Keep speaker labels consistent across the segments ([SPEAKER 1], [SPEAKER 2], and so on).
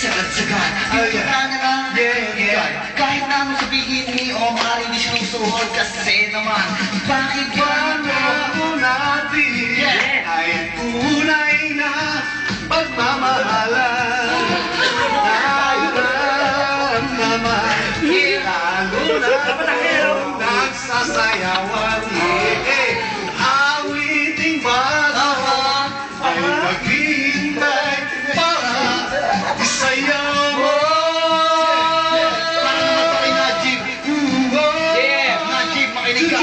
[SPEAKER 1] Sagad-sagad, hindi ka na lang nabibigay. Kahit na anong sabihin ni Omar, hindi sinusuhod kasi naman. Bakit ba
[SPEAKER 2] Ako natin ay tunay na pagmamahalan. Naramdaman, lalo na nagsasayawan. Awiting bago ay naghihintay para isayaw mo.
[SPEAKER 1] Parang naman pa kay Najib. Najib, makinig ka.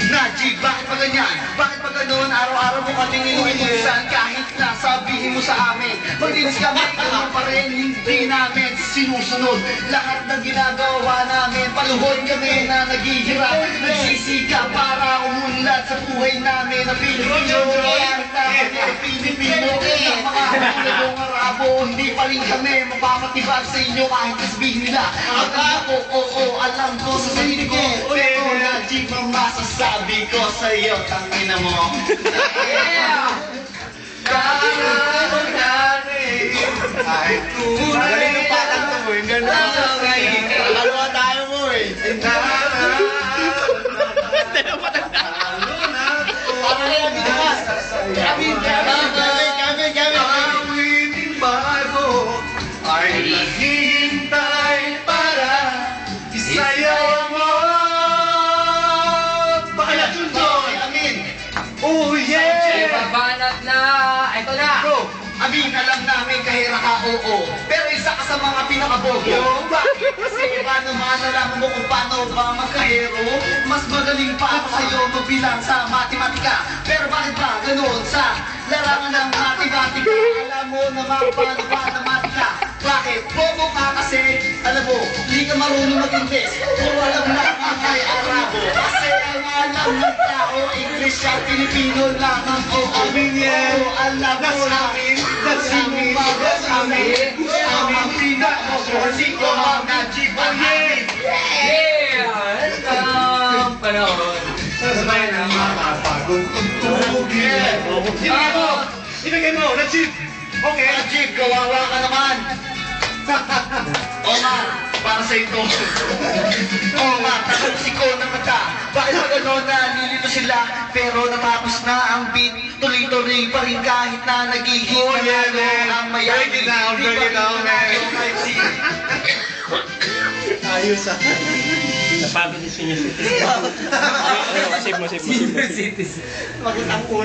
[SPEAKER 1] Najib, bakit pa ganyan? Bakit pa ganun? Araw-araw mo kaming inuutusan kahit na sabihin mo sa amin. Maglinis kami, ganun pa rin, hindi namin sinusunod. Lahat ng ginagawa namin, paluhod kami na naghihirap. Nagsisika para umunlad sa buhay namin na Pilipino. Kahit na kami Pilipino, ng mga Pilipinong Arabo, hindi pa rin kami mapapatibag sa inyo kahit sabihin nila. At ako, oo, alam ko sa sarili ko, pero Najib ang masasabi ko sa'yo, tangina mo.
[SPEAKER 2] Kailangan natin ay tunay.
[SPEAKER 1] Magaling yung patang to mo, yung ganda. Kalawa tayo mo eh.
[SPEAKER 2] Awiting bago ay naghihintay para isayaw mo. Bakala Junjun! Oh yeah!
[SPEAKER 3] Babanat na! Ito na!
[SPEAKER 1] Bro, amin alam namin kahira ka, oo. Pero isa ka sa mga pinakabogo. Bakit? Kasi iba naman alam mo kung paano ba magkahero. Mas magaling pa ako sa'yo magbilang sa matematika. Pero bakit ba ganun sa larangan ng matematika? Alam mo naman paano matematika. Bakit? Bobo ka kasi, alam mo, hindi ka marunong mag-Ingles. Puro alam lang ang ay Arabo. Kasi ang alam ng tao, English at Pilipino lang ang
[SPEAKER 2] Amin yan.
[SPEAKER 1] alam mo na.
[SPEAKER 2] That's amin. That's amin.
[SPEAKER 1] Ang pinaka-sorsi ko ang Najib Amin.
[SPEAKER 3] Yeah! Ang panahon.
[SPEAKER 2] Sabay na mga bagong tugtugin. Ibigay mo, Najib. Okay.
[SPEAKER 1] Najib, kawawa ka naman. Omar, para sa ito. Omar, takusiko na mata. Bakit ba gano'n na nilito sila? Pero natapos na ang beat. Tuloy-tuloy pa rin kahit na naghihintay ang mayami.
[SPEAKER 2] Break it down, break it down, man. Ayos ah.
[SPEAKER 4] Napagod yung senior citizen. Save mo.
[SPEAKER 3] Senior citizen.
[SPEAKER 1] Magandang